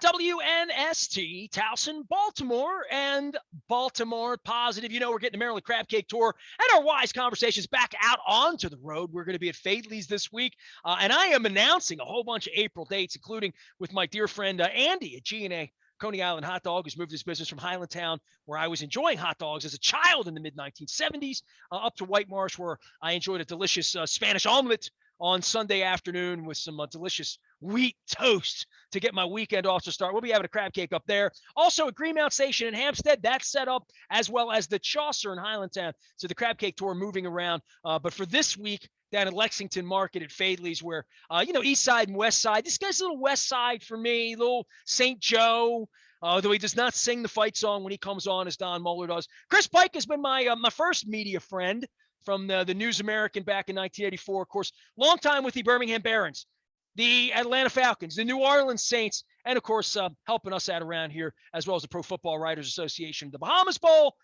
WNST, Towson, Baltimore, and Baltimore Positive. You know, we're getting the Maryland Crab Cake Tour and our Wise Conversations back out onto the road. We're going to be at Fadley's this week, and I am announcing a whole bunch of April dates, including with my dear friend Andy at G&A Coney Island Hot Dog, who's moved his business from Highlandtown, where I was enjoying hot dogs as a child in the mid-1970s, up to White Marsh, where I enjoyed a delicious Spanish omelet on Sunday afternoon with some delicious wheat toast to get my weekend off to start. We'll be having a crab cake up there. Also at Greenmount Station in Hampstead, that's set up, as well as the Chaucer in Highlandtown. So the crab cake tour moving around. But for this week, down at Lexington Market at Fadley's, where, East Side and West Side. This guy's a little West Side for me, little St. Joe, though he does not sing the fight song when he comes on as Don Mueller does. Chris Pike has been my first media friend from the News American back in 1984. Of course, long time with the Birmingham Barons, the Atlanta Falcons, the New Orleans Saints, and of course, helping us out around here, as well as the Pro Football Writers Association, the Bahamas Bowl.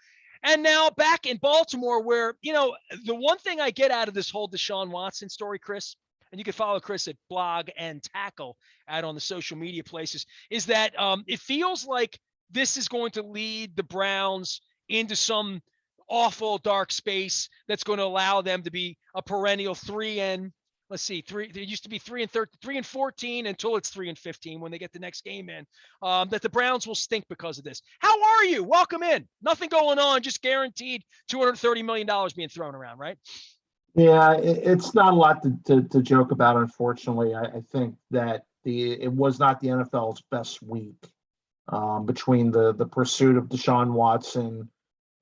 And now back in Baltimore, where, the one thing I get out of this whole Deshaun Watson story, Chris, and you can follow Chris at Blog and Tackle out on the social media places, is that it feels like this is going to lead the Browns into some awful dark space that's going to allow them to be a perennial 3 there used to be 3-14 until it's 3-15 when they get the next game in, that the Browns will stink because of this. How are you? Welcome in. Nothing going on, just guaranteed $230 million being thrown around, right? Yeah, it's not a lot to joke about, unfortunately. I think that it was not the NFL's best week between the pursuit of Deshaun Watson.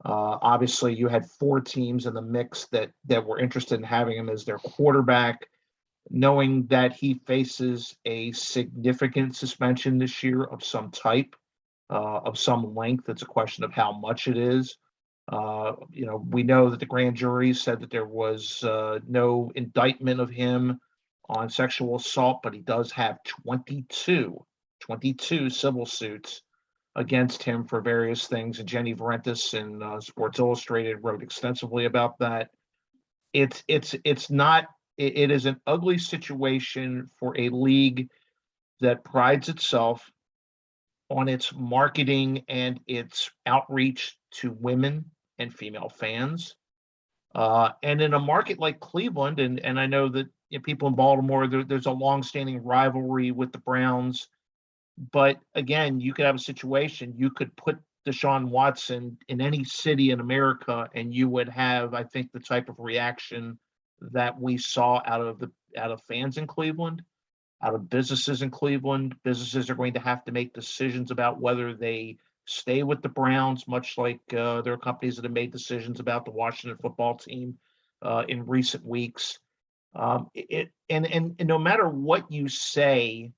Obviously, you had 4 teams in the mix that were interested in having him as their quarterback, knowing that he faces a significant suspension this year of some type, of some length. It's a question of how much it is. We know that the grand jury said that there was no indictment of him on sexual assault, but he does have 22 civil suits against him for various things. And Jenny Varentis in Sports Illustrated wrote extensively about that. It is an ugly situation for a league that prides itself on its marketing and its outreach to women and female fans. And in a market like Cleveland, and I know that people in Baltimore, there's a longstanding rivalry with the Browns. But again, you could have a situation, you could put Deshaun Watson in any city in America, and you would have, I think, the type of reaction that we saw out of fans in Cleveland, out of businesses in Cleveland. Businesses are going to have to make decisions about whether they stay with the Browns, much like there are companies that have made decisions about the Washington football team in recent weeks. And no matter what you say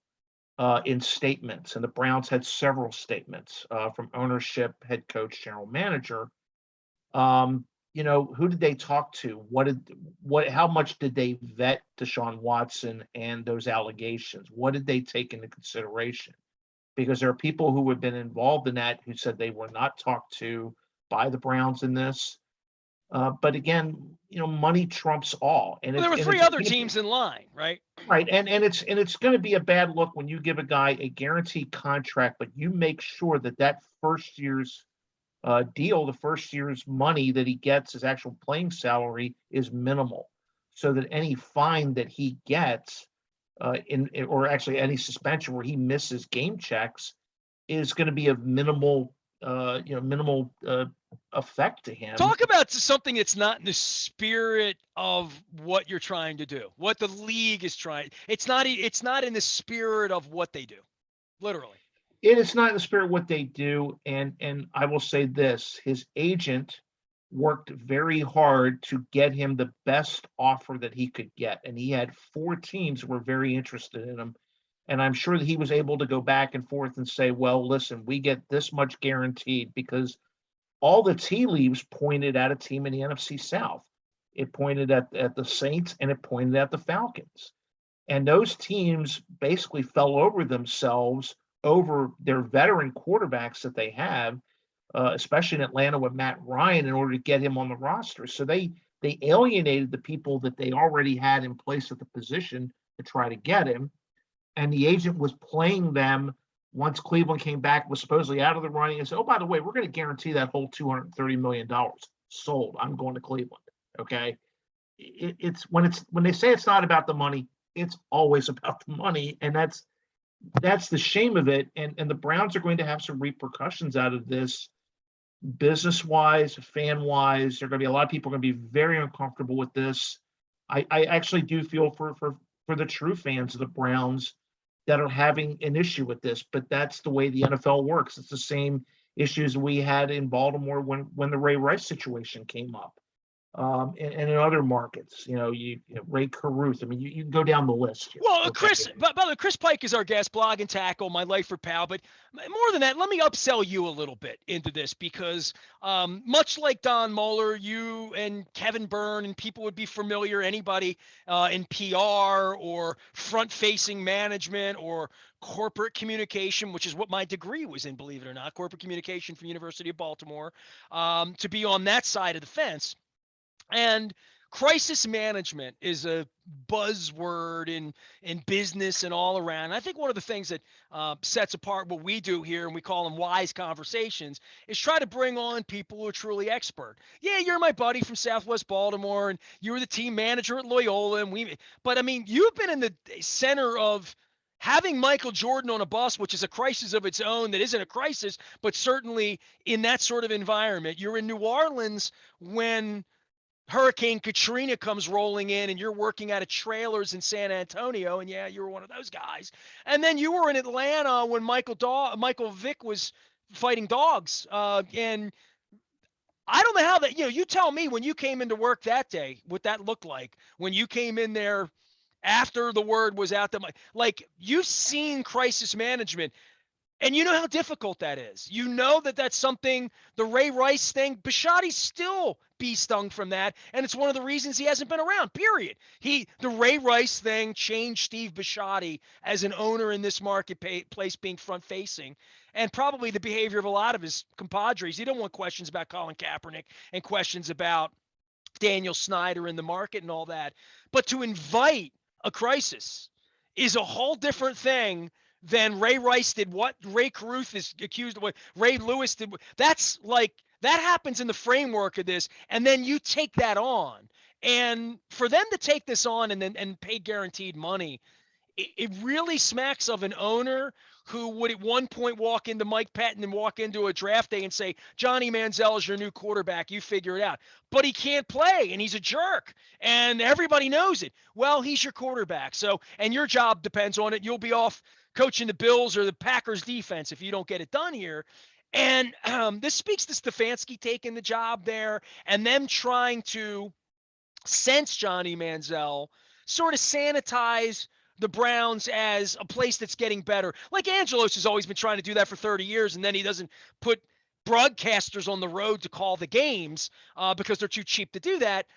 in statements, and the Browns had several statements from ownership, head coach, general manager. Who did they talk to? How much did they vet Deshaun Watson and those allegations? What did they take into consideration? Because there are people who have been involved in that who said they were not talked to by the Browns in this. But again, money trumps all. And there were 3 other teams in line, right? Right, and it's going to be a bad look when you give a guy a guaranteed contract, but you make sure that first year's deal, the first year's money that he gets, his actual playing salary, is minimal, so that any fine that he gets, or actually any suspension where he misses game checks, is going to be of minimal effect to him. Talk about something that's not in the spirit of what you're trying to do, what the league is trying. It's not in the spirit of what they do, literally. It is not in the spirit of what they do. And I will say this, his agent worked very hard to get him the best offer that he could get. And he had 4 teams who were very interested in him. And I'm sure that he was able to go back and forth and say, well, listen, we get this much guaranteed, because all the tea leaves pointed at a team in the NFC South. It pointed at the Saints, and it pointed at the Falcons. And those teams basically fell over themselves over their veteran quarterbacks that they have, especially in Atlanta with Matt Ryan, in order to get him on the roster. So they alienated the people that they already had in place at the position to try to get him. And the agent was playing them once Cleveland came back, was supposedly out of the running, and said, "Oh, by the way, we're going to guarantee that whole $230 million sold. I'm going to Cleveland." Okay, it's when they say it's not about the money, it's always about the money, and that's the shame of it. And the Browns are going to have some repercussions out of this, business wise, fan wise. There are going to be a lot of people going to be very uncomfortable with this. I actually do feel for the true fans of the Browns that are having an issue with this, but that's the way the NFL works. It's the same issues we had in Baltimore when the Ray Rice situation came up, and in other markets. Ray Caruth. I mean, you can go down the list here. Well, Okay. by the way, Chris Pike is our guest, blog and tackle, my life for pal. But more than that, let me upsell you a little bit into this because much like Don Moeller, you and Kevin Byrne and people would be familiar, anybody in PR or front-facing management or corporate communication, which is what my degree was in, believe it or not, corporate communication from University of Baltimore, to be on that side of the fence. And crisis management is a buzzword in business and all around. I think one of the things that sets apart what we do here, and we call them wise conversations, is try to bring on people who are truly expert. Yeah, you're my buddy from Southwest Baltimore, and you were the team manager at Loyola, but I mean, you've been in the center of having Michael Jordan on a bus, which is a crisis of its own, that isn't a crisis, but certainly in that sort of environment. You're in New Orleans when Hurricane Katrina comes rolling in and you're working out of trailers in San Antonio, and yeah, you were one of those guys. And then you were in Atlanta when Michael Vick was fighting dogs. And I don't know how that, you tell me when you came into work that day, what that looked like when you came in there after the word was out. Like, you've seen crisis management. And you know how difficult that is. You know that that's something, the Ray Rice thing, Bisciotti still be stung from that. And it's one of the reasons he hasn't been around, period. The Ray Rice thing changed Steve Bisciotti as an owner in this marketplace, being front facing, and probably the behavior of a lot of his compadres. He don't want questions about Colin Kaepernick and questions about Daniel Snyder in the market and all that. But to invite a crisis is a whole different thing than Ray Rice did what Ray Caruth is accused of, what Ray Lewis did. That's like, that happens in the framework of this, and then you take that on. And for them to take this on and pay guaranteed money, it really smacks of an owner who would at one point walk into Mike Patton and walk into a draft day and say, Johnny Manziel is your new quarterback. You figure it out. But he can't play, and he's a jerk, and everybody knows it. Well, he's your quarterback. So, and your job depends on it. You'll be off coaching the Bills or the Packers defense if you don't get it done here. And this speaks to Stefanski taking the job there and them trying to sense Johnny Manziel, sort of sanitize the Browns as a place that's getting better. Like Angelos has always been trying to do that for 30 years, and then he doesn't put broadcasters on the road to call the games because they're too cheap to do that.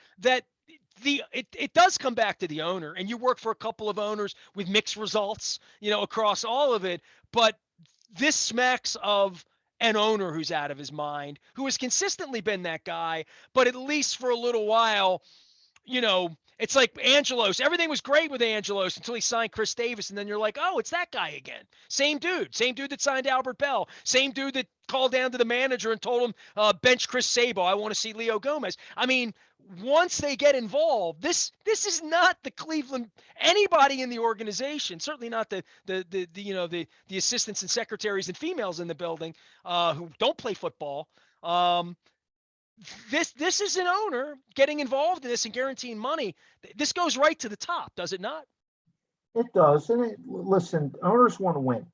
It does come back to the owner, and you work for a couple of owners with mixed results, across all of it. But this smacks of an owner who's out of his mind, who has consistently been that guy, but at least for a little while, it's like Angelos. Everything was great with Angelos until he signed Chris Davis, and then you're like, oh, it's that guy again. Same dude that signed Albert Bell. Same dude that called down to the manager and told him, bench Chris Sabo. I want to see Leo Gomez. I mean, once they get involved, this is not the Cleveland, anybody in the organization, certainly not the assistants and secretaries and females in the building who don't play football. This is an owner getting involved in this and guaranteeing money. This goes right to the top, does it not? It does. And listen, owners want to win,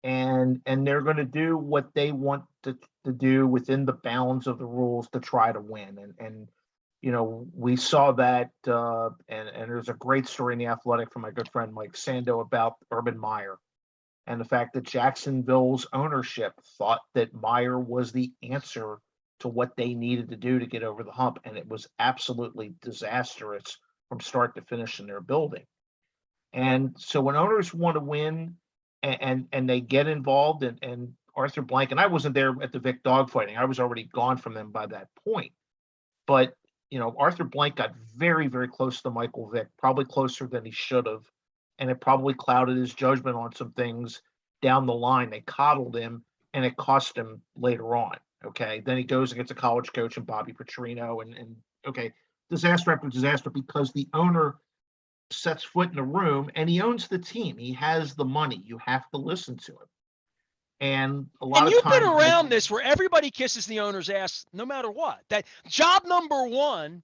and they're going to do what they want to do within the bounds of the rules to try to win. And we saw that, and there's a great story in The Athletic from my good friend Mike Sando about Urban Meyer and the fact that Jacksonville's ownership thought that Meyer was the answer to what they needed to do to get over the hump, and it was absolutely disastrous from start to finish in their building. And so when owners want to win and they get involved, and Arthur Blank, and I wasn't there at the Vic dogfighting, I was already gone from them by that point, but Arthur Blank got very, very close to Michael Vick, probably closer than he should have, and it probably clouded his judgment on some things down the line. They coddled him, and it cost him later on. Okay, then he goes and gets a college coach and Bobby Petrino, and okay, disaster after disaster because the owner sets foot in the room and he owns the team. He has the money. You have to listen to him. And a lot And of you've been times, around this where everybody kisses the owner's ass no matter what. That job number one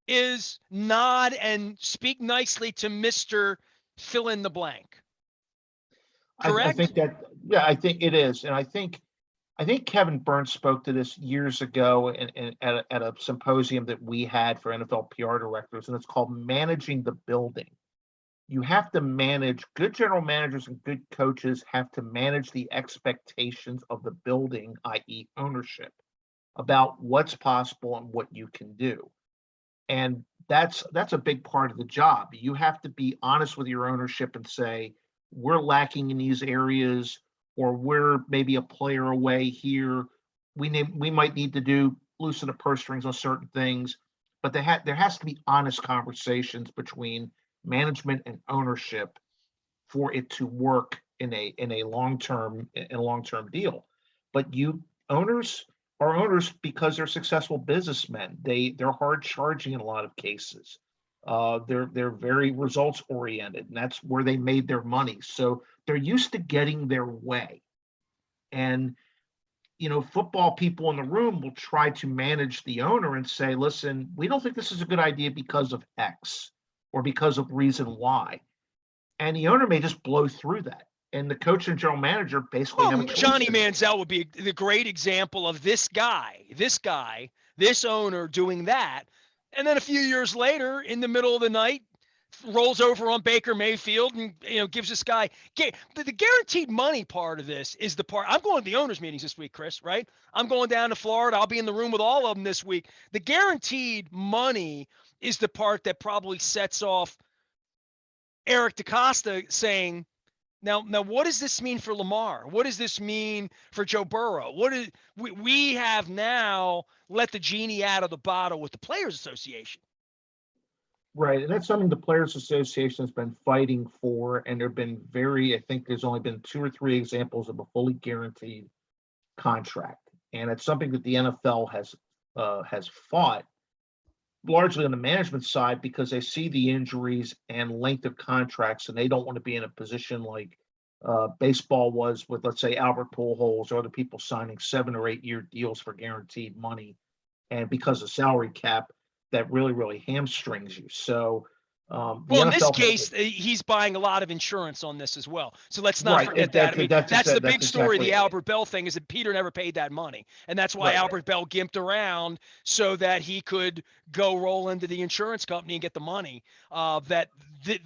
is nod and speak nicely to Mr. Fill in the blank. I Correct? think that, yeah, I think it is. And I think Kevin Burns spoke to this years ago at a symposium that we had for NFL PR directors, and it's called Managing the Building. You have to manage, good general managers and good coaches have to manage the expectations of the building, i.e., ownership, about what's possible and what you can do. And that's a big part of the job. You have to be honest with your ownership and say, we're lacking in these areas, or we're maybe a player away here. We might need to do loosen the purse strings on certain things, but there has to be honest conversations between management and ownership for it to work in a long term deal. But you owners are owners because they're successful businessmen. They're hard charging in a lot of cases. They're very results oriented, and that's where they made their money. So they're used to getting their way. And football people in the room will try to manage the owner and say, listen, we don't think this is a good idea because of X or because of reason Y. And the owner may just blow through that. And the coach and general manager basically have a choice. Johnny Manziel would be the great example of this owner doing that. And then a few years later, in the middle of the night, rolls over on Baker Mayfield and gives this guy the guaranteed money part of this is the part. I'm going to the owners meetings this week, Chris, right? I'm going down to Florida. I'll be in the room with all of them this week. The guaranteed money is the part that probably sets off Eric DeCosta saying, now, what does this mean for Lamar? What does this mean for Joe Burrow? We have now let the genie out of the bottle with the Players Association. Right, and that's something the Players Association has been fighting for, and there've been I think there's only been 2 or 3 examples of a fully guaranteed contract, and it's something that the NFL has fought largely on the management side because they see the injuries and length of contracts, and they don't want to be in a position like baseball was with, let's say, Albert Pujols or other people signing 7 or 8 year deals for guaranteed money, and because of salary cap, that really, really hamstrings you. So, well, in this case, he's buying a lot of insurance on this as well. So let's not forget that. I mean, that's the big story. Exactly the Albert Bell thing is that Peter never paid that money, and that's why Albert Bell gimped around so that he could go roll into the insurance company and get the money.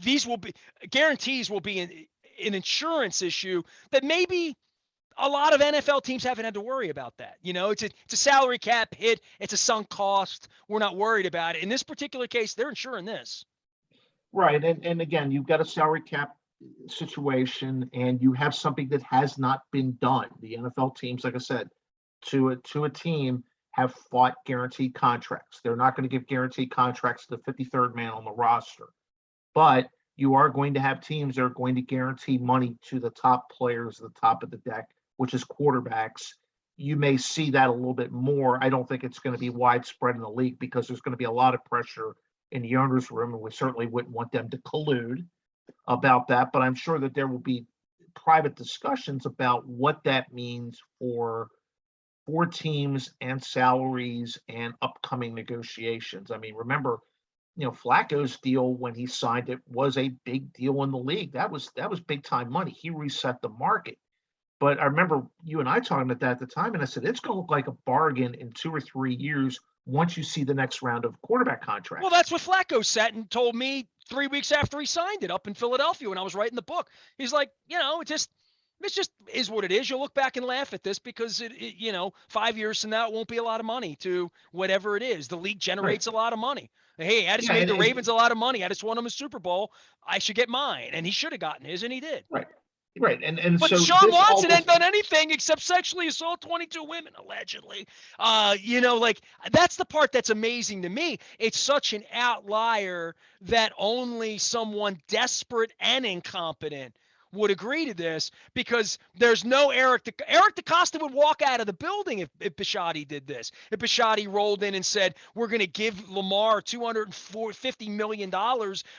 These will be guarantees will be an insurance issue that maybe a lot of NFL teams haven't had to worry about that. It's a salary cap hit. It's a sunk cost. We're not worried about it. In this particular case, they're insuring this. Right. And again, you've got a salary cap situation and you have something that has not been done. The NFL teams, like I said, to a team have fought guaranteed contracts. They're not going to give guaranteed contracts to the 53rd man on the roster. But you are going to have teams that are going to guarantee money to the top players at the top of the deck, which is quarterbacks. You may see that a little bit more. I don't think it's going to be widespread in the league because there's going to be a lot of pressure in the owner's room, and we certainly wouldn't want them to collude about that. But I'm sure that there will be private discussions about what that means for teams and salaries and upcoming negotiations. I mean, remember, Flacco's deal when he signed it was a big deal in the league. That was big time money. He reset the market. But I remember you and I talking about that at the time, and I said it's going to look like a bargain in 2 or 3 years once you see the next round of quarterback contracts. Well, that's what Flacco said and told me 3 weeks after he signed it up in Philadelphia when I was writing the book. He's like, it just is what it is. You'll look back and laugh at this because it 5 years from now, it won't be a lot of money to whatever it is. The league generates a lot of money. Hey, I just made the Ravens a lot of money. I just won them a Super Bowl. I should get mine. And he should have gotten his, and he did. Right. But so Sean Watson hadn't done anything except sexually assault 22 women, allegedly. That's the part that's amazing to me. It's such an outlier that only someone desperate and incompetent would agree to this, because there's no Eric DeCosta would walk out of the building if Bisciotti did this. If Bisciotti rolled in and said, we're going to give Lamar $250 million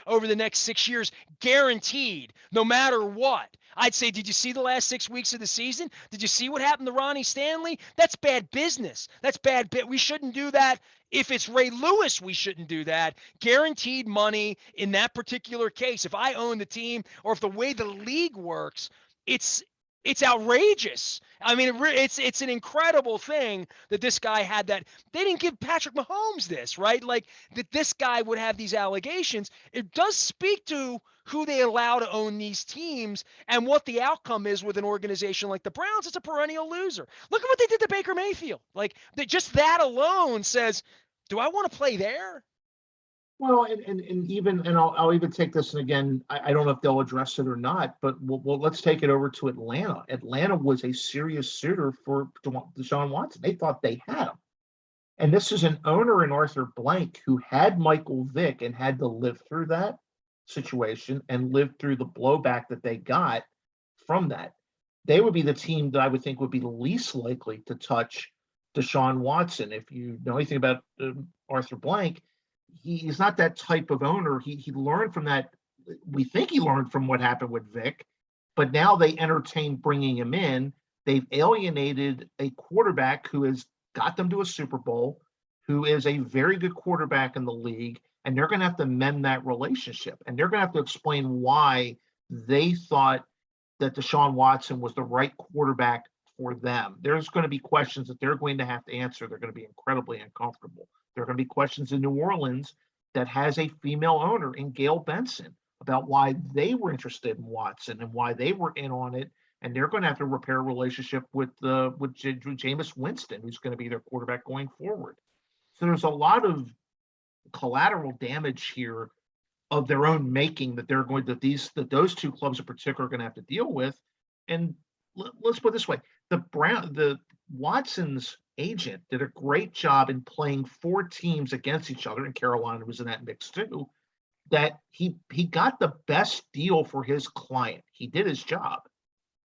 over the next 6 years, guaranteed, no matter what. I'd say, did you see the last 6 weeks of the season? Did you see what happened to Ronnie Stanley? That's bad business. That's bad bit. We shouldn't do that. If it's Ray Lewis, we shouldn't do that. Guaranteed money in that particular case. If I own the team, or if the way the league works, it's outrageous. I mean, it's an incredible thing that this guy had that. They didn't give Patrick Mahomes this, right? Like, that this guy would have these allegations. It does speak to who they allow to own these teams and what the outcome is with an organization like the Browns. It's a perennial loser. Look at what they did to Baker Mayfield. Like, just that alone says, do I want to play there? Well, and I'll even take this, and again, I don't know if they'll address it or not, but let's take it over to Atlanta. Atlanta was a serious suitor for Deshaun Watson. They thought they had him. And this is an owner in Arthur Blank who had Michael Vick and had to live through that situation and live through the blowback that they got from that. They would be the team that I would think would be least likely to touch Deshaun Watson. If you know anything about Arthur Blank, he's not that type of owner. He learned from that. We think he learned from what happened with Vic, but now they entertain bringing him in. They've alienated a quarterback who has got them to a Super Bowl, who is a very good quarterback in the league, and they're going to have to mend that relationship. And they're going to have to explain why they thought that Deshaun Watson was the right quarterback for them. There's going to be questions that they're going to have to answer. They're going to be incredibly uncomfortable. There are going to be questions in New Orleans that has a female owner in Gail Benson about why they were interested in Watson and why they were in on it. And they're going to have to repair a relationship with Jameis Winston, who's going to be their quarterback going forward. So there's a lot of collateral damage here of their own making that those two clubs in particular are going to have to deal with. And let's put it this way: the Watson's agent did a great job in playing four teams against each other, and Carolina was in that mix too, that he got the best deal for his client. He did his job.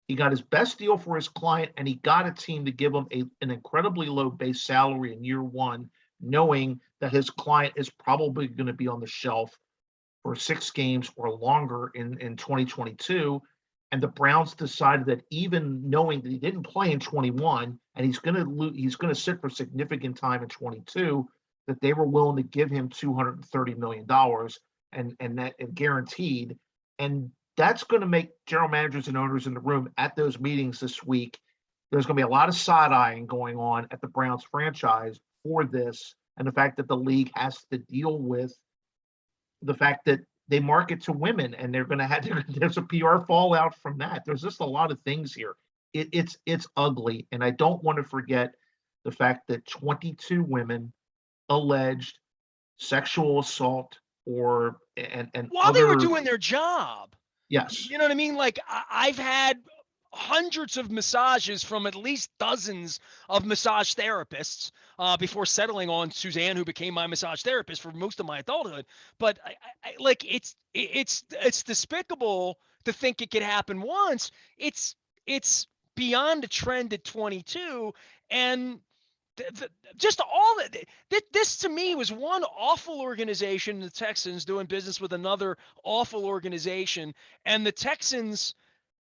He got his best deal for his client, and he got a team to give him an incredibly low base salary in year one, knowing that his client is probably going to be on the shelf for 6 games or longer in 2022. And the Browns decided that, even knowing that he didn't play in 21 and he's going to sit for significant time in 22, that they were willing to give him $230 million and guaranteed. And that's going to make general managers and owners in the room at those meetings this week. There's going to be a lot of side-eyeing going on at the Browns franchise for this, and the fact that the league has to deal with the fact that they market to women, and there's a PR fallout from that. There's just a lot of things here. It's ugly, and I don't want to forget the fact that 22 women alleged sexual assault and while they were doing their job. Yes. You know what I mean? Like, I've had hundreds of massages from at least dozens of massage therapists before settling on Suzanne, who became my massage therapist for most of my adulthood. But like, it's despicable to think it could happen once. It's beyond a trend at 22, and just all this to me was one awful organization, the Texans, doing business with another awful organization, and the Texans,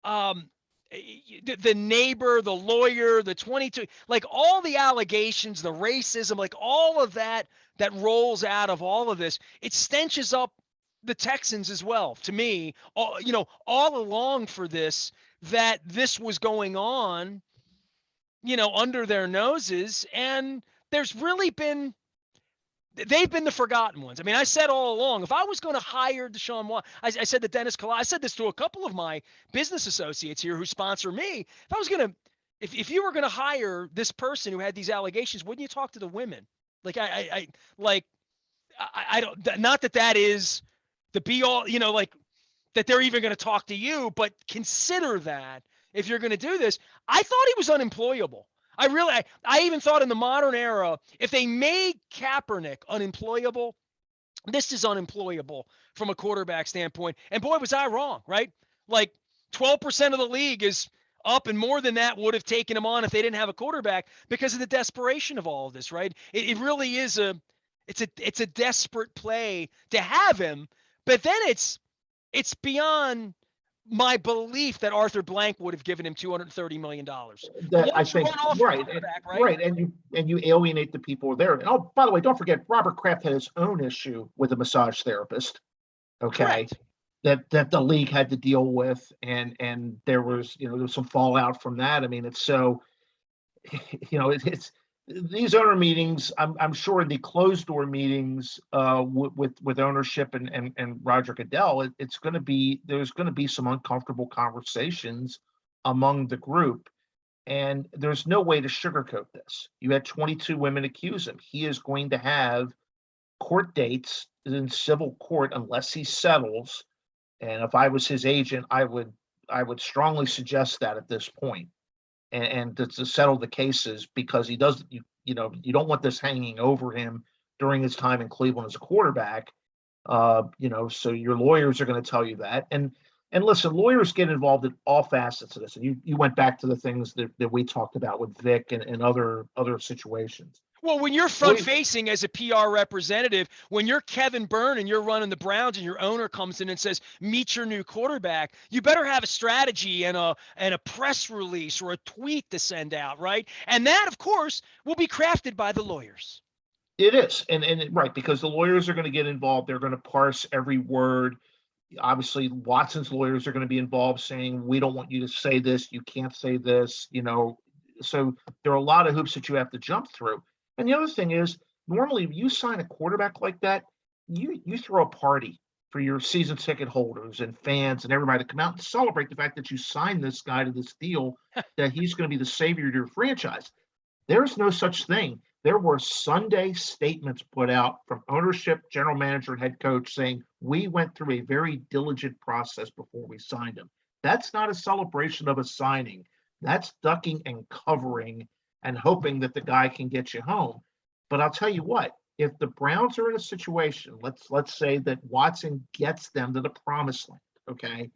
the neighbor, the lawyer, the 22, like all the allegations, the racism, like all of that rolls out of all of this, it stenches up the Texans as well. To me, all along for this, that this was going on, under their noses, and they've been the forgotten ones. I mean, I said all along, if I was going to hire Deshaun Watson, I said to Dennis Kalai, I said this to a couple of my business associates here who sponsor me. If you were going to hire this person who had these allegations, wouldn't you talk to the women? Like, I don't, not that is the be all, like that they're even going to talk to you, but consider that if you're going to do this. I thought he was unemployable. I even thought in the modern era, if they made Kaepernick unemployable, this is unemployable from a quarterback standpoint. And boy, was I wrong, right? Like, 12% of the league is up, and more than that would have taken him on if they didn't have a quarterback because of the desperation of all of this, right? It really is it's a desperate play to have him, but then it's beyond my belief that Arthur Blank would have given him $230 million. That I Once you think run off your right, quarterback, right? right, and you alienate the people there. And, oh, by the way, don't forget Robert Kraft had his own issue with a massage therapist. Okay, Correct. that the league had to deal with, and there was there was some fallout from that. I mean, it's so it's these owner meetings. I'm sure the closed door meetings with ownership and Roger Goodell, it's going to be there's going to be some uncomfortable conversations among the group. And there's no way to sugarcoat this. You had 22 women accuse him. He is going to have court dates in civil court unless he settles. And if I was his agent, I would strongly suggest that at this point, and to settle the cases, because he does you don't want this hanging over him during his time in Cleveland as a quarterback. So your lawyers are going to tell you that. And listen, lawyers get involved in all facets of this. And you went back to the things that we talked about with Vic and other situations. Well, when you're front facing as a PR representative, when you're Kevin Byrne and you're running the Browns and your owner comes in and says, meet your new quarterback, you better have a strategy and a press release or a tweet to send out, right? And that, of course, will be crafted by the lawyers. It is. And right, because the lawyers are going to get involved. They're going to parse every word. Obviously, Watson's lawyers are going to be involved, saying, we don't want you to say this, you can't say this, so there are a lot of hoops that you have to jump through. And the other thing is, normally if you sign a quarterback like that, you throw a party for your season ticket holders and fans and everybody to come out and celebrate the fact that you signed this guy to this deal, that he's going to be the savior of your franchise. There's no such thing. There were Sunday statements put out from ownership, general manager, and head coach saying, we went through a very diligent process before we signed him. That's not a celebration of a signing. That's ducking and covering and hoping that the guy can get you home. But I'll tell you what, if the Browns are in a situation, let's say that Watson gets them to the promised land, okay?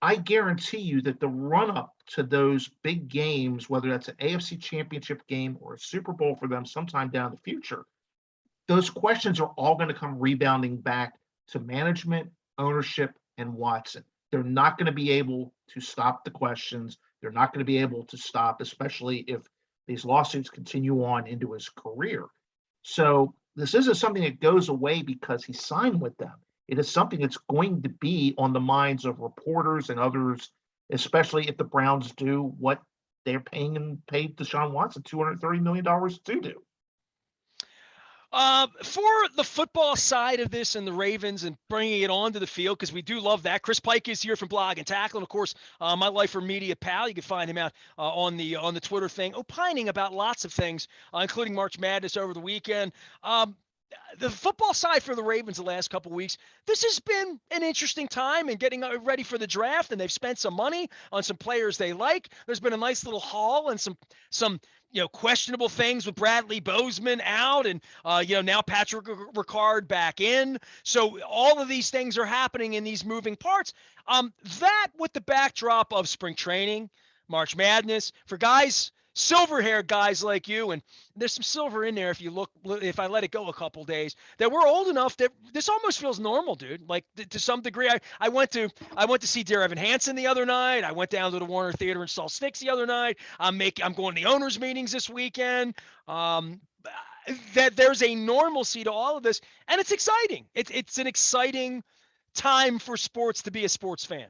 I guarantee you that the run-up to those big games, whether that's an AFC Championship game or a Super Bowl for them sometime down the future, those questions are all going to come rebounding back to management, ownership, and Watson. They're not going to be able to stop the questions. They're not going to be able to stop, especially if these lawsuits continue on into his career. So this isn't something that goes away because he signed with them. It is something that's going to be on the minds of reporters and others, especially if the Browns do what they're paid Deshaun Watson $230 million to do. For the football side of this and the Ravens and bringing it onto the field, because we do love that. Chris Pike is here from Blog and Tackle, and of course, my Lifer Media pal. You can find him out on the Twitter thing, opining about lots of things, including March Madness over the weekend. The football side for the Ravens the last couple of weeks, this has been an interesting time in getting ready for the draft, and they've spent some money on some players they like. There's been a nice little haul and some questionable things with Bradley Bozeman out and, now Patrick Ricard back in. So all of these things are happening in these moving parts. That with the backdrop of spring training, March Madness, for guys, silver-haired guys like you, and there's some silver in there if I let it go a couple days, that we're old enough that this almost feels normal, dude. Like to some degree. I went to see Dear Evan Hansen the other night. I went down to the Warner Theater in Salt Sticks the other night. I'm going to the owners meetings this weekend. That there's a normalcy to all of this, and it's exciting. It's an exciting time for sports to be a sports fan.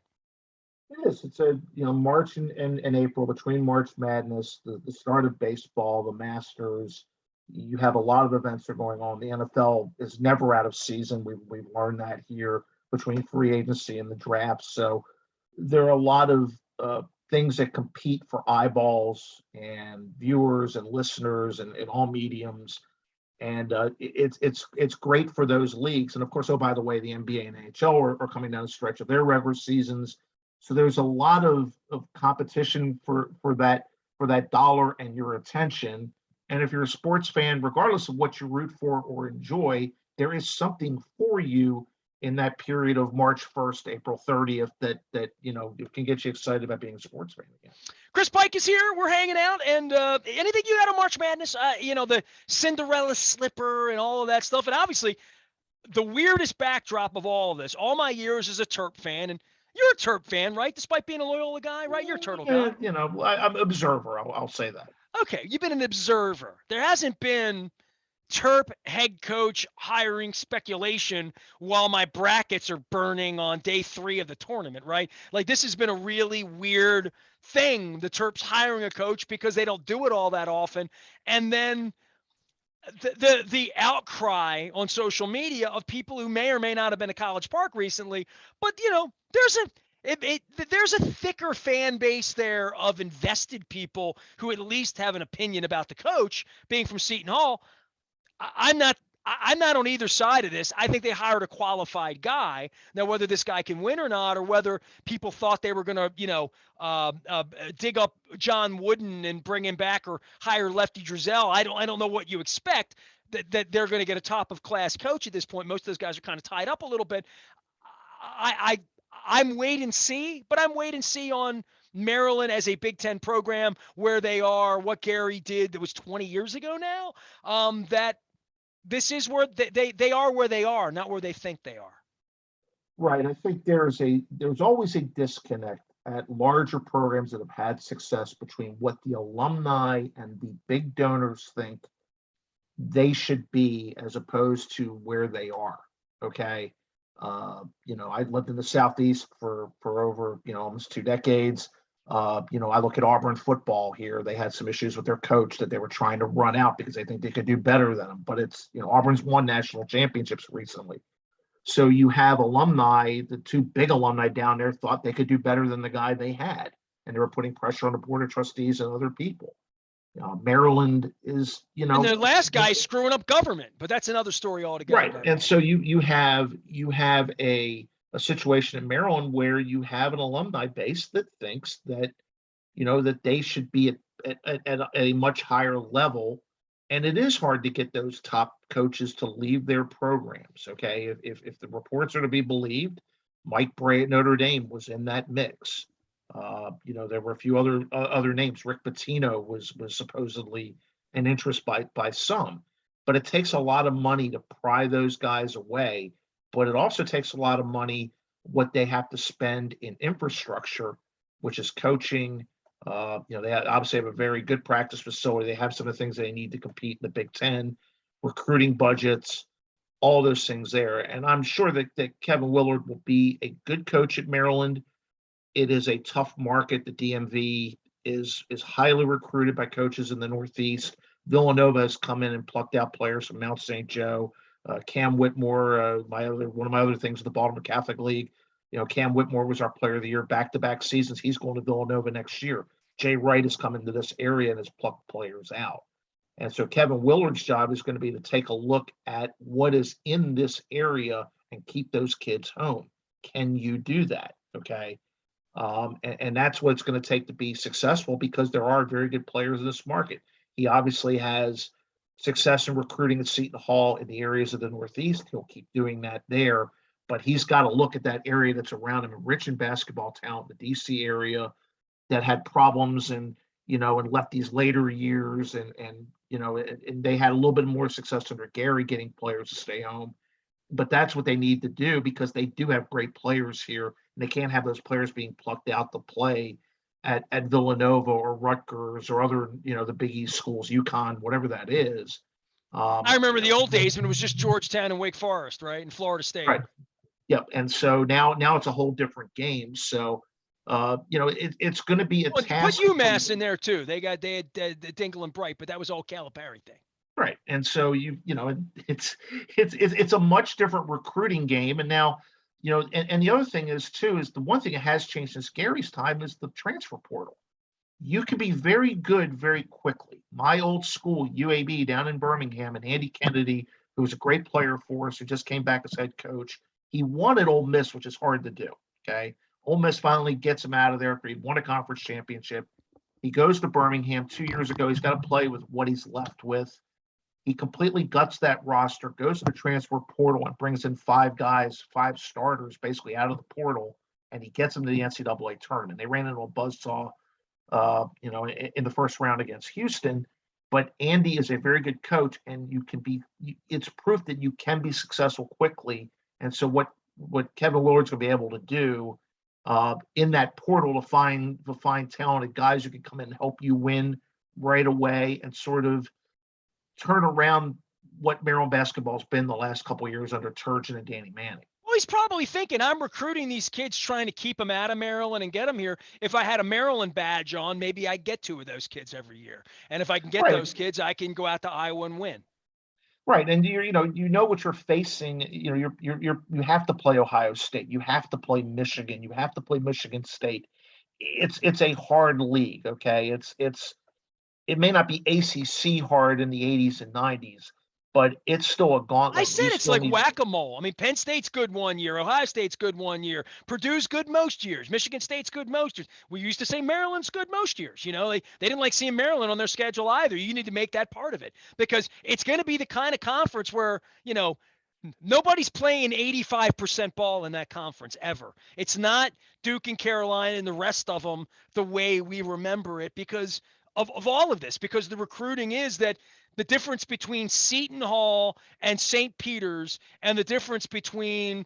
It is. It's a March and April, between March Madness, the start of baseball, the Masters. You have a lot of events that are going on. The NFL is never out of season. We've learned that here between free agency and the draft. So there are a lot of things that compete for eyeballs and viewers and listeners and in all mediums. And it's great for those leagues. And of course, oh, by the way, the NBA and NHL are coming down the stretch of their regular seasons. So there's a lot of competition for that dollar and your attention. And if you're a sports fan, regardless of what you root for or enjoy, there is something for you in that period of March 1st, April 30th that it can get you excited about being a sports fan again. Chris Pike is here. We're hanging out. And anything you got on March Madness? The Cinderella slipper and all of that stuff. And obviously, the weirdest backdrop of all of this, all my years as a Terp fan, and you're a Terp fan, right? Despite being a Loyola guy, right? You're a Turtle guy. I'm an observer. I'll say that. Okay, you've been an observer. There hasn't been Terp head coach hiring speculation while my brackets are burning on day 3 of the tournament, right? Like, this has been a really weird thing, the Terps hiring a coach, because they don't do it all that often. And then the outcry on social media of people who may or may not have been to College Park recently, but there's a thicker fan base there of invested people who at least have an opinion about the coach being from Seton Hall. I'm not on either side of this. I think they hired a qualified guy. Now, whether this guy can win or not, or whether people thought they were going to, dig up John Wooden and bring him back, or hire Lefty Driesell, I don't know what you expect that they're going to get a top of class coach at this point. Most of those guys are kind of tied up a little bit. I'm wait and see, but I'm wait and see on Maryland as a Big Ten program, where they are, what Gary did that was 20 years ago now, that this is where they are, where they are, not where they think they are. Right. I think there's always a disconnect at larger programs that have had success between what the alumni and the big donors think they should be as opposed to where they are. Okay. I lived in the Southeast for over, almost 2 decades. I look at Auburn football here. They had some issues with their coach that they were trying to run out because they think they could do better than them. But it's, Auburn's won national championships recently. So you have alumni, the 2 big alumni down there thought they could do better than the guy they had. And they were putting pressure on the board of trustees and other people. Maryland is, and the last guy screwing up government, but that's another story altogether. Right. And so you have a situation in Maryland where you have an alumni base that thinks that, that they should be at a much higher level. And it is hard to get those top coaches to leave their programs. Okay. If the reports are to be believed, Mike Bray at Notre Dame was in that mix. There were a few other names. Rick Pitino was supposedly an interest by some, but it takes a lot of money to pry those guys away. But it also takes a lot of money, what they have to spend in infrastructure, which is coaching. They obviously have a very good practice facility. They have some of the things they need to compete in the Big Ten, recruiting budgets, all those things there. And I'm sure that Kevin Willard will be a good coach at Maryland. It is a tough market. The DMV is highly recruited by coaches in the Northeast. Villanova has come in and plucked out players from Mount St. Joe. Cam Whitmore, one of my other things with the Baltimore Catholic League. Cam Whitmore was our player of the year back-to-back seasons. He's going to Villanova next year. Jay Wright has come into this area and has plucked players out. And so Kevin Willard's job is going to be to take a look at what is in this area and keep those kids home. Can you do that? Okay. And that's what it's going to take to be successful, because there are very good players in this market. He obviously has success in recruiting at Seton Hall in the areas of the Northeast. He'll keep doing that there, but he's got to look at that area that's around him, rich in basketball talent, the DC area that had problems and left these later years. And they had a little bit more success under Gary getting players to stay home. But that's what they need to do, because they do have great players here, and they can't have those players being plucked out to play at Villanova or Rutgers or other, the Big East schools, UConn, whatever that is. I remember the old days when it was just Georgetown and Wake Forest, right, and Florida State. Right. Yep. And so now it's a whole different game. So, it's going to be a task. Put UMass in there too. They had Dingle and Bright, but that was all Calipari thing. Right. And so it's a much different recruiting game. And now, and the other thing is the one thing that has changed since Gary's time is the transfer portal. You can be very good very quickly. My old school, UAB down in Birmingham, and Andy Kennedy, who was a great player for us, who just came back as head coach, he won at Ole Miss, which is hard to do. Okay. Ole Miss finally gets him out of there after he won a conference championship. He goes to Birmingham 2 years ago. He's got to play with what he's left with. He completely guts that roster, goes to the transfer portal and brings in 5 guys, 5 starters, basically out of the portal, and he gets them to the NCAA tournament. They ran into a buzzsaw, in the first round against Houston. But Andy is a very good coach, and it's proof that you can be successful quickly. And so what Kevin Willard's going to be able to do in that portal to find talented guys who can come in and help you win right away and sort of turn around what Maryland basketball's been the last couple of years under Turgeon and Danny Manning. Well, he's probably thinking, I'm recruiting these kids trying to keep them out of Maryland and get them here. If I had a Maryland badge on, maybe I get 2 of those kids every year. And if I can get those kids, I can go out to Iowa and win. Right, and you know what you're facing. You have to play Ohio State. You have to play Michigan. You have to play Michigan State. It's a hard league. Okay, it may not be ACC hard in the 80s and 90s, but it's still a gauntlet. I said it's like whack-a-mole. I mean, Penn State's good one year. Ohio State's good one year. Purdue's good most years. Michigan State's good most years. We used to say Maryland's good most years. They didn't like seeing Maryland on their schedule either. You need to make that part of it because it's going to be the kind of conference where, nobody's playing 85% ball in that conference ever. It's not Duke and Carolina and the rest of them the way we remember it because of all of this, because the recruiting is that the difference between Seton Hall and St. Peter's and the difference between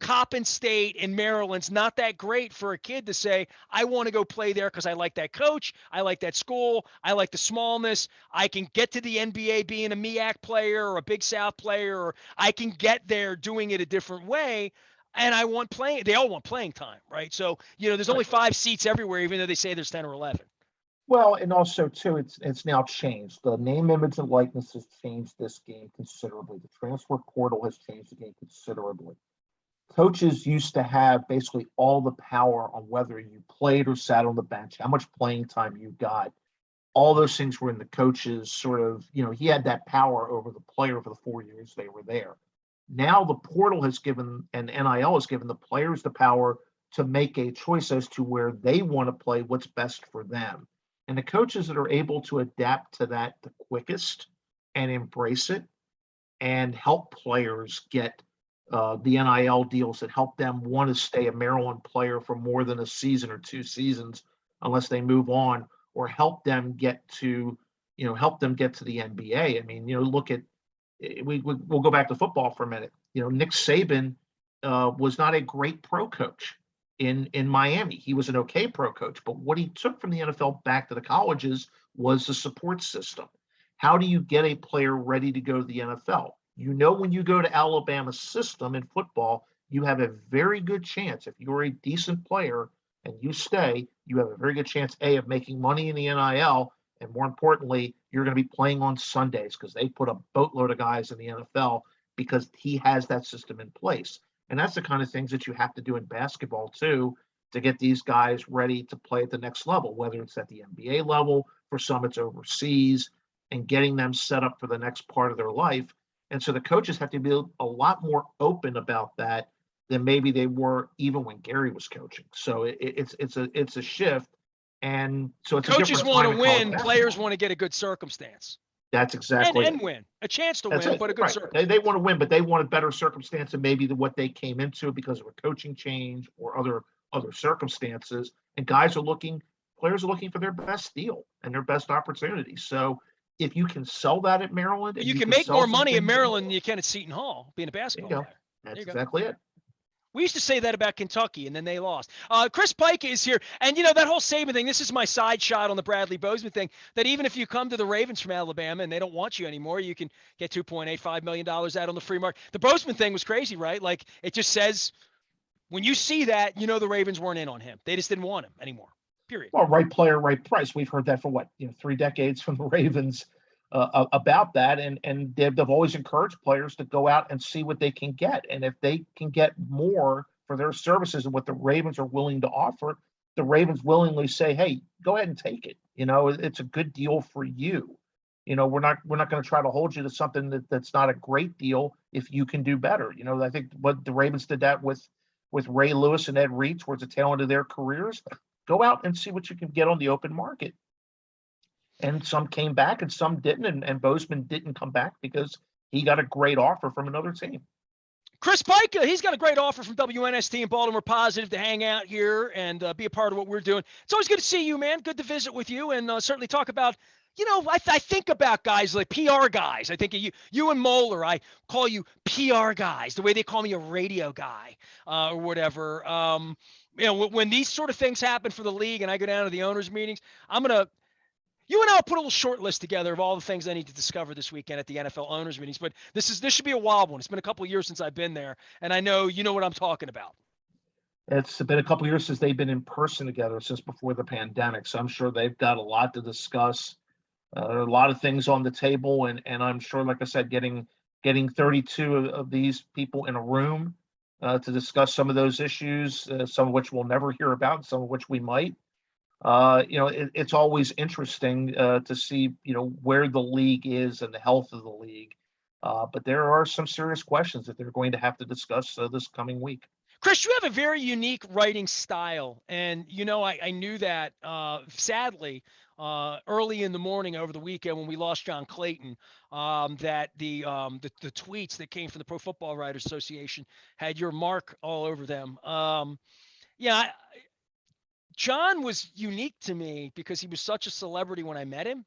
Coppin State and Maryland's not that great for a kid to say, I want to go play there because I like that coach. I like that school. I like the smallness. I can get to the NBA being a MEAC player or a Big South player, or I can get there doing it a different way. And I want playing. They all want playing time, right? So, there's only 5 seats everywhere, even though they say there's 10 or 11. Well, and also too, it's now changed. The name, image, and likeness has changed this game considerably. The transfer portal has changed the game considerably. Coaches used to have basically all the power on whether you played or sat on the bench, how much playing time you got. All those things were in the coach's sort of, he had that power over the player for the 4 years they were there. Now the portal has given, and NIL has given the players the power to make a choice as to where they want to play, what's best for them. And the coaches that are able to adapt to that the quickest and embrace it and help players get the NIL deals that help them want to stay a Maryland player for more than a season or 2 seasons, unless they move on, or help them get to the NBA. I mean, look at we'll go back to football for a minute. Nick Saban was not a great pro coach in Miami. He was an okay pro coach, but what he took from the NFL back to the colleges was the support system. How do you get a player ready to go to the NFL? When you go to Alabama's system in football, you have a very good chance, if you're a decent player and you stay, you have a very good chance, A, of making money in the NIL, and more importantly, you're going to be playing on Sundays because they put a boatload of guys in the NFL because he has that system in place. And that's the kind of things that you have to do in basketball too, to get these guys ready to play at the next level, whether it's at the NBA level, for some it's overseas, and getting them set up for the next part of their life. And so the coaches have to be a lot more open about that than maybe they were even when Gary was coaching. So it's a shift. And so it's coaches want to win, players want to get a good circumstance. That's exactly and win. A chance to win, but a good circumstance. They want to win, but they want a better circumstance than maybe what they came into because of a coaching change or other circumstances. And players are looking for their best deal and their best opportunity. So if you can sell that at Maryland, you can make more money in Maryland than you can at Seton Hall being a basketball player. That's exactly it. We used to say that about Kentucky, and then they lost. Chris Pike is here. And, that whole Saban thing, this is my side shot on the Bradley Bozeman thing, that even if you come to the Ravens from Alabama and they don't want you anymore, you can get $2.85 million out on the free market. The Bozeman thing was crazy, right? Like, it just says, when you see that, the Ravens weren't in on him. They just didn't want him anymore, period. Well, right player, right price. We've heard that for 3 decades from the Ravens about that. And they've always encouraged players to go out and see what they can get. And if they can get more for their services and what the Ravens are willing to offer, the Ravens willingly say, hey, go ahead and take it. It's a good deal for you. We're not going to try to hold you to something that's not a great deal if you can do better. I think what the Ravens did that with Ray Lewis and Ed Reed towards the tail end of their careers. Go out and see what you can get on the open market. and some came back and some didn't. And Bozeman didn't come back because he got a great offer from another team. Chris Pika, he's got a great offer from WNST and Baltimore Positive to hang out here and be a part of what we're doing. It's always good to see you, man. Good to visit with you and certainly talk about, I think about guys like PR guys. I think of you and Moeller. I call you PR guys, the way they call me a radio guy or whatever. When these sort of things happen for the league and I go down to the owners' meetings, you and I'll put a little short list together of all the things I need to discover this weekend at the NFL owners meetings. But this should be a wild one. It's been a couple of years since I've been there, and I know you know what I'm talking about. It's been a couple of years since they've been in person together, since before the pandemic. So I'm sure they've got a lot to discuss. A lot of things on the table, and I'm sure, like I said, getting 32 of these people in a room to discuss some of those issues, some of which we'll never hear about, some of which we might. It's always interesting to see, where the league is and the health of the league. But there are some serious questions that they're going to have to discuss this coming week. Chris, you have a very unique writing style, and I knew that sadly early in the morning over the weekend when we lost John Clayton, that the tweets that came from the Pro Football Writers Association had your mark all over them. Yeah, John was unique to me because he was such a celebrity when I met him,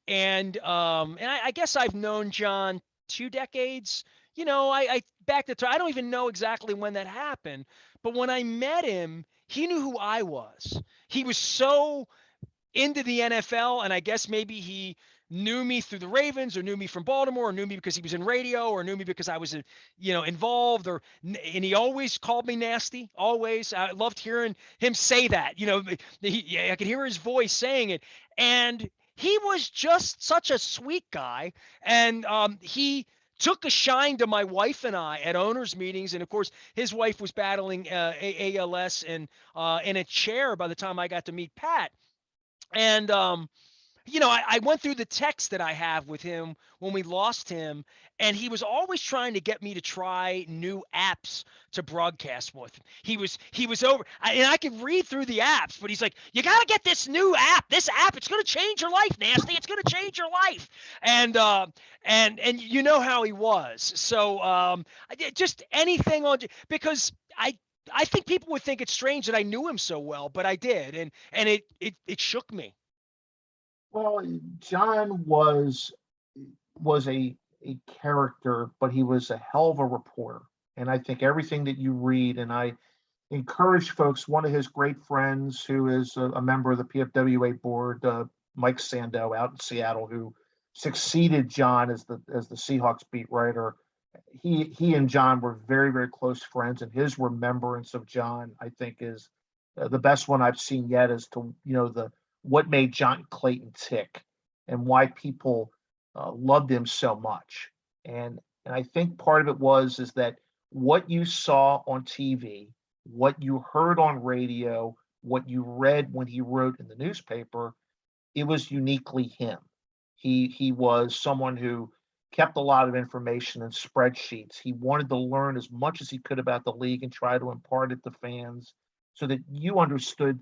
and I guess I've known John 2 decades. I back the time. I don't even know exactly when that happened, but when I met him, he knew who I was. He was so into the NFL, and I guess maybe he knew me through the Ravens, or knew me from Baltimore, or knew me because he was in radio, or knew me because I was, involved. And he always called me nasty. Always, I loved hearing him say that. I could hear his voice saying it, and he was just such a sweet guy, and he took a shine to my wife and I at owners meetings. And of course, his wife was battling ALS and in a chair by the time I got to meet Pat. And I went through the text that I have with him when we lost him, and he was always trying to get me to try new apps to broadcast with. He was over, and I could read through the apps, but he's like, "You got to get this new app. This app, it's going to change your life, Nasty. It's going to change your life." And you know how he was. So just anything on, because I think people would think it's strange that I knew him so well, but I did, and it shook me. Well, John was a character, but he was a hell of a reporter. And I think everything that you read, and I encourage folks, one of his great friends who is a member of the PFWA board, Mike Sando out in Seattle, who succeeded John as the Seahawks beat writer. He and John were very, very close friends, and his remembrance of John, I think, is the best one I've seen yet, as to the what made John Clayton tick and why people loved him so much. And I think part of it is that what you saw on TV, what you heard on radio, what you read when he wrote in the newspaper, it was uniquely him. He was someone who kept a lot of information in spreadsheets. He wanted to learn as much as he could about the league and try to impart it to fans so that you understood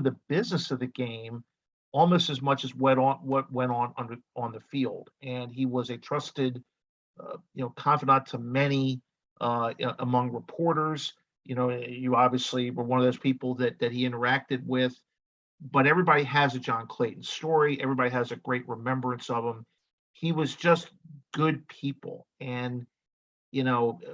the business of the game almost as much as what went on on the field. And he was a trusted, confidant to many among reporters. You obviously were one of those people that he interacted with. But everybody has a John Clayton story. Everybody has a great remembrance of him. He was just good people, and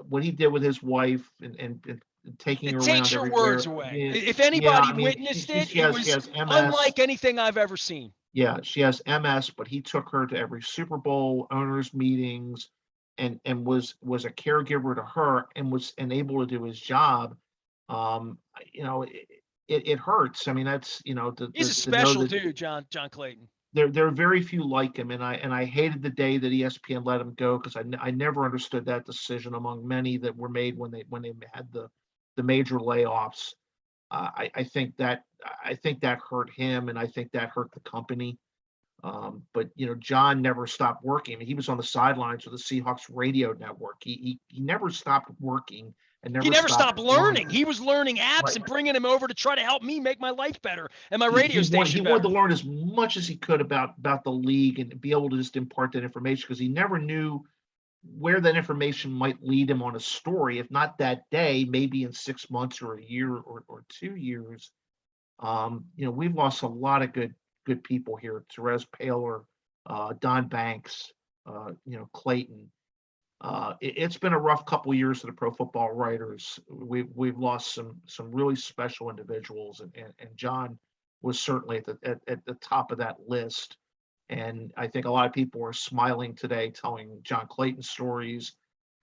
what he did with his wife and taking It her takes around your everywhere. words away. Yeah, If yeah. anybody I mean, witnessed it, she it has was MS. unlike anything I've ever seen. Yeah, she has MS, but he took her to every Super Bowl owners meetings, and was a caregiver to her, and was able to do his job. Um, you know, it, it hurts. I mean, that's He's a to know special that dude, John Clayton. there are very few like him, and I hated the day that ESPN let him go, because I never understood that decision among many that were made when they had the major layoffs. I think that hurt him, and I think that hurt the company. But John never stopped working. I mean, he was on the sidelines of the Seahawks radio network. He never stopped working I He never never stopped stopped learning. learning. He was learning apps Right. and bringing them over to try to help me make my life better and my He radio he station wanted to better. learn as much as he could about the league and be able to just impart that information because he never knew where that information might lead him on a story. If not that day, maybe in 6 months or a year or 2 years. We've lost a lot of good people here. Therese Paler, Don Banks, Clayton. It's been a rough couple of years for the pro football writers. We've lost some really special individuals, and John was certainly at the top of that list. And I think a lot of people are smiling today, telling John Clayton stories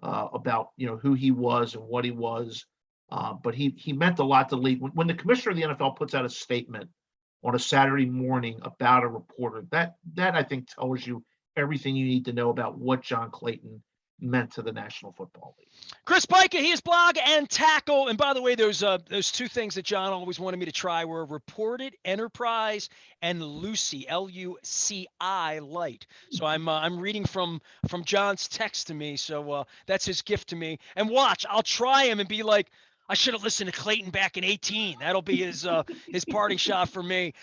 about who he was and what he was. But he meant a lot to the league. When the commissioner of the NFL puts out a statement on a Saturday morning about a reporter, that I think tells you everything you need to know about what John Clayton meant to the National Football League. Chris Pika, he is blog and tackle. And by the way, those two things that John always wanted me to try were Reported Enterprise and Lucy, Luci Light. So I'm reading from John's text to me. So that's his gift to me. And watch, I'll try him and be like, I should have listened to Clayton back in 18. That'll be his parting shot for me.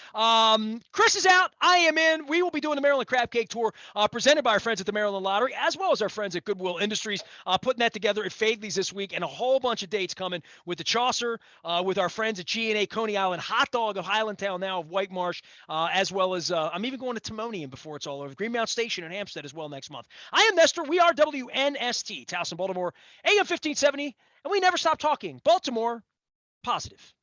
Chris is out. I am in. We will be doing the Maryland Crab Cake Tour presented by our friends at the Maryland Lottery, as well as our friends at Goodwill Industries, putting that together at Faidley's this week, and a whole bunch of dates coming with the Chaucer, with our friends at G&A Coney Island, Hot Dog of Highlandtown, now of White Marsh, as well as I'm even going to Timonium before it's all over. Greenmount Station in Hampstead as well next month. I am Nestor. We are WNST, Towson, Baltimore, AM 1570. And we never stop talking. Baltimore, positive.